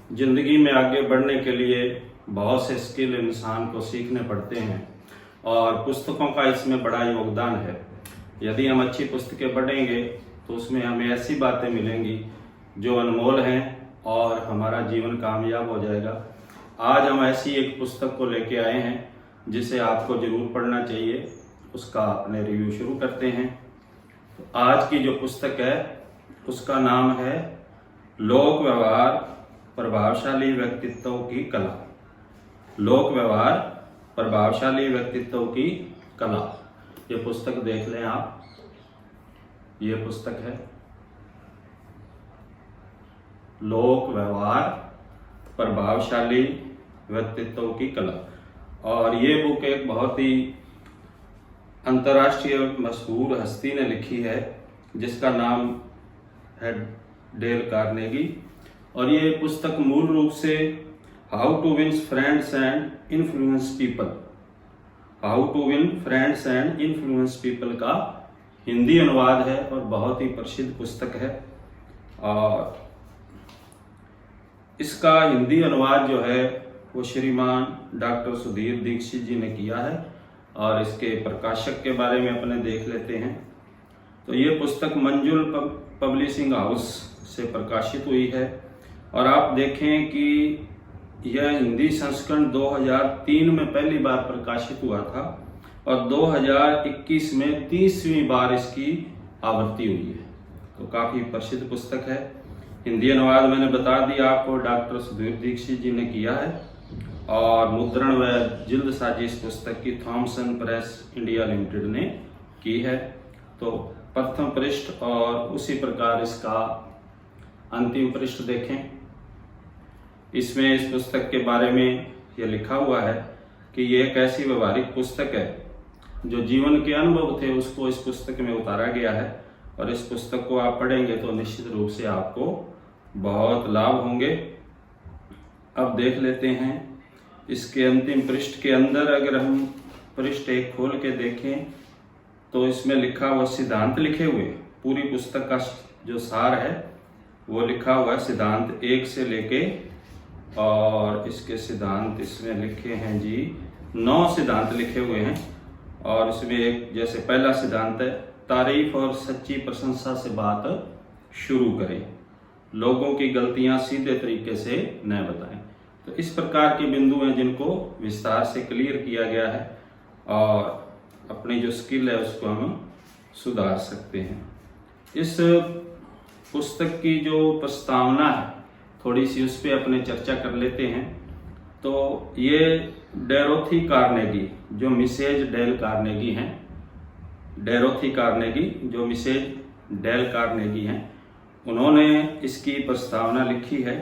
जिंदगी में आगे बढ़ने के लिए बहुत से स्किल इंसान को सीखने पड़ते हैं और पुस्तकों का इसमें बड़ा योगदान है। यदि हम अच्छी पुस्तकें पढ़ेंगे तो उसमें हमें ऐसी बातें मिलेंगी जो अनमोल हैं और हमारा जीवन कामयाब हो जाएगा। आज हम ऐसी एक पुस्तक को लेके आए हैं जिसे आपको जरूर पढ़ना चाहिए। उसका अपने रिव्यू शुरू करते हैं। तो आज की जो पुस्तक है उसका नाम है लोक व्यवहार प्रभावशाली व्यक्तित्व की कला। लोक व्यवहार प्रभावशाली व्यक्तित्व की कला, ये पुस्तक देख लें आप। ये पुस्तक है लोक व्यवहार प्रभावशाली व्यक्तित्व की कला, और ये बुक एक बहुत ही अंतर्राष्ट्रीय मशहूर हस्ती ने लिखी है जिसका नाम है डेल कार्नेगी। और ये पुस्तक मूल रूप से how to win friends and influence people, how to win friends and influence people का हिंदी अनुवाद है और बहुत ही प्रसिद्ध पुस्तक है। और इसका हिंदी अनुवाद जो है वो श्रीमान डॉक्टर सुधीर दीक्षित जी ने किया है और इसके प्रकाशक के बारे में अपने देख लेते हैं। तो ये पुस्तक मंजुल पब्लिशिंग हाउस से प्रकाशित हुई है और आप देखें कि यह हिंदी संस्करण 2003 में पहली बार प्रकाशित हुआ था और 2021 में 30वीं बार इसकी आवृत्ति हुई है। तो काफ़ी प्रसिद्ध पुस्तक है। हिंदी अनुवाद मैंने बता दिया आपको डॉक्टर सुधीर दीक्षित जी ने किया है और मुद्रण व जिल्द साजी इस पुस्तक की थॉमसन प्रेस इंडिया लिमिटेड ने की है। तो प्रथम पृष्ठ और उसी प्रकार इसका अंतिम पृष्ठ देखें। इसमें इस पुस्तक के बारे में यह लिखा हुआ है कि यह एक ऐसी व्यवहारिक पुस्तक है जो जीवन के अनुभव थे उसको इस पुस्तक में उतारा गया है और इस पुस्तक को आप पढ़ेंगे तो निश्चित रूप से आपको बहुत लाभ होंगे। अब देख लेते हैं इसके अंतिम पृष्ठ के अंदर। अगर हम पृष्ठ 1 खोल के देखें तो इसमें लिखा हुआ सिद्धांत लिखे हुए, पूरी पुस्तक का जो सार है वो लिखा हुआ है सिद्धांत 1 से लेके, और इसके सिद्धांत इसमें लिखे हैं जी 9 सिद्धांत लिखे हुए हैं। और इसमें एक जैसे पहला सिद्धांत है तारीफ और सच्ची प्रशंसा से बात शुरू करें, लोगों की गलतियां सीधे तरीके से न बताएं। तो इस प्रकार के बिंदु हैं जिनको विस्तार से क्लियर किया गया है और अपनी जो स्किल है उसको हम सुधार सकते हैं। इस पुस्तक की जो प्रस्तावना है थोड़ी सी उस पर अपने चर्चा कर लेते हैं। तो ये डोरोथी कार्नेगी जो मिसेज डेल कार्नेगी हैं, डोरोथी कार्नेगी जो मिसेज डेल कार्नेगी हैं, उन्होंने इसकी प्रस्तावना लिखी है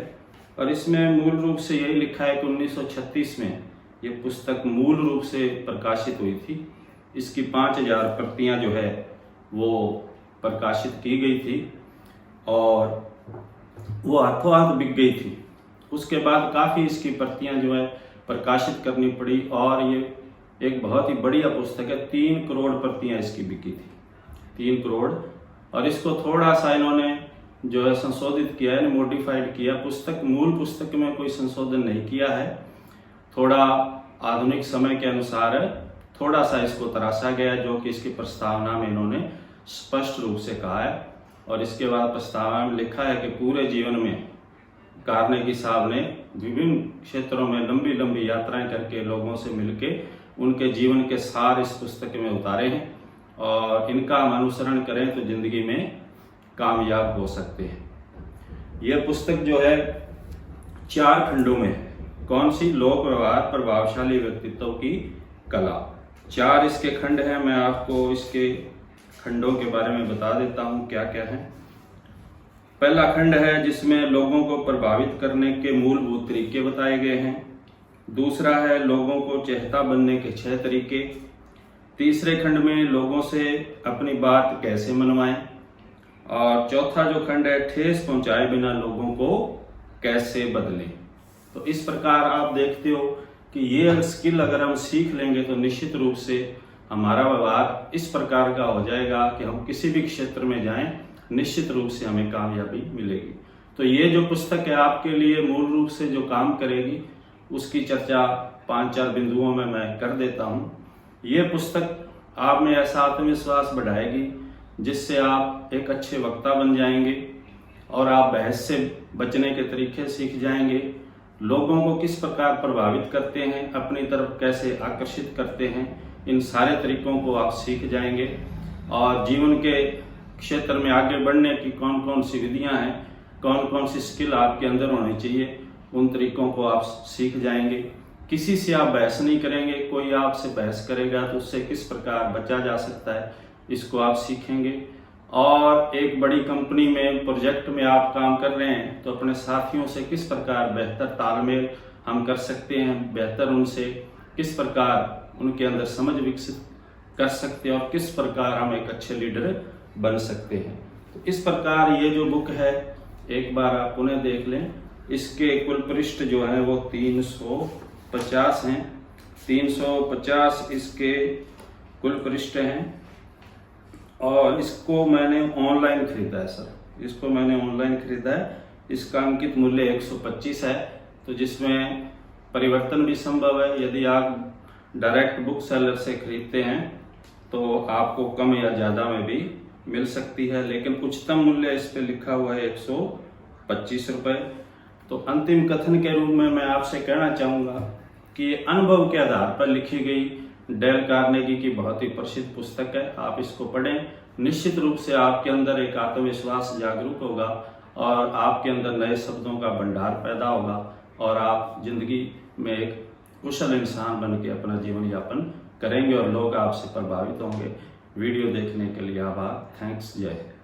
और इसमें मूल रूप से यही लिखा है कि 1936 में ये पुस्तक मूल रूप से प्रकाशित हुई थी। इसकी 5000 प्रतियां जो है वो प्रकाशित की गई थी और वो हाथों हाथ बिक गई थी। उसके बाद काफ़ी इसकी प्रतियां जो है प्रकाशित करनी पड़ी और ये एक बहुत ही बढ़िया पुस्तक है। 3 करोड़ प्रतियां इसकी बिकी थी, 3 करोड़। और इसको थोड़ा सा इन्होंने जो है संशोधित किया है, मॉडिफाइड किया। पुस्तक मूल पुस्तक में कोई संशोधन नहीं किया है, थोड़ा आधुनिक समय के अनुसार थोड़ा सा इसको तराशा गया, जो कि इसकी प्रस्तावना में इन्होंने स्पष्ट रूप से कहा है। और इसके बाद प्रस्तावना में लिखा है कि पूरे जीवन में कार्नेगी साहब ने विभिन्न क्षेत्रों में लंबी लंबी यात्राएं करके लोगों से मिलके उनके जीवन के सार इस पुस्तक में उतारे हैं और इनका हम अनुसरण करें तो जिंदगी में कामयाब हो सकते हैं। यह पुस्तक जो है 4 खंडों में है। कौन सी? लोक व्यवहार प्रभावशाली व्यक्तित्व की कला। 4 इसके खंड हैं। मैं आपको इसके खंडों के बारे में बता देता हूँ क्या क्या है। पहला खंड है जिसमें लोगों को प्रभावित करने के मूलभूत तरीके बताए गए हैं। दूसरा है लोगों को चहेता बनने के 6 तरीके। तीसरे खंड में लोगों से अपनी बात कैसे मनवाएं। और चौथा जो खंड है ठेस पहुंचाए बिना लोगों को कैसे बदलें। तो इस प्रकार आप देखते हो कि ये स्किल अगर हम सीख लेंगे तो निश्चित रूप से हमारा व्यवहार इस प्रकार का हो जाएगा कि हम किसी भी क्षेत्र में जाएं निश्चित रूप से हमें कामयाबी मिलेगी। तो ये जो पुस्तक है आपके लिए मूल रूप से जो काम करेगी उसकी चर्चा 5-4 बिंदुओं में मैं कर देता हूँ। ये पुस्तक आप में ऐसा आत्मविश्वास बढ़ाएगी जिससे आप एक अच्छे वक्ता बन जाएंगे और आप बहस से बचने के तरीके सीख जाएंगे, लोगों को किस प्रकार प्रभावित करते हैं, अपनी तरफ कैसे आकर्षित करते हैं, इन सारे तरीकों को आप सीख जाएंगे और जीवन के क्षेत्र में आगे बढ़ने की कौन कौन सी विधियां हैं, कौन कौन सी स्किल आपके अंदर होनी चाहिए, उन तरीकों को आप सीख जाएंगे। किसी से आप बहस नहीं करेंगे, कोई आपसे बहस करेगा तो उससे किस प्रकार बचा जा सकता है, इसको आप सीखेंगे। और एक बड़ी कंपनी में प्रोजेक्ट में आप काम कर रहे हैं तो अपने साथियों से किस प्रकार बेहतर तालमेल हम कर सकते हैं, बेहतर उनसे किस प्रकार उनके अंदर समझ विकसित कर सकते हैं और किस प्रकार हम एक अच्छे लीडर बन सकते हैं। तो इस प्रकार ये जो बुक है एक बार आप पुनः देख लें। इसके कुल पृष्ठ जो है वो 350 हैं, 350 इसके कुल पृष्ठ हैं और इसको मैंने ऑनलाइन खरीदा है सर, इसको मैंने ऑनलाइन खरीदा है। इसका अंकित मूल्य 125 है, तो जिसमें परिवर्तन भी संभव है। यदि आप डायरेक्ट बुक सेलर से खरीदते हैं तो आपको कम या ज़्यादा में भी मिल सकती है, लेकिन उच्चतम मूल्य इस पे लिखा हुआ है 125 रुपये। तो अंतिम कथन के रूप में मैं आपसे कहना चाहूँगा कि ये अनुभव के आधार पर लिखी गई डेल कार्नेगी की बहुत ही प्रसिद्ध पुस्तक है। आप इसको पढ़ें, निश्चित रूप से आपके अंदर एक आत्मविश्वास जागरूक होगा और आपके अंदर नए शब्दों का भंडार पैदा होगा और आप जिंदगी में एक कुशल इंसान बन के अपना जीवन यापन करेंगे और लोग आपसे प्रभावित होंगे। वीडियो देखने के लिए आभार। थैंक्स। जय हिंद।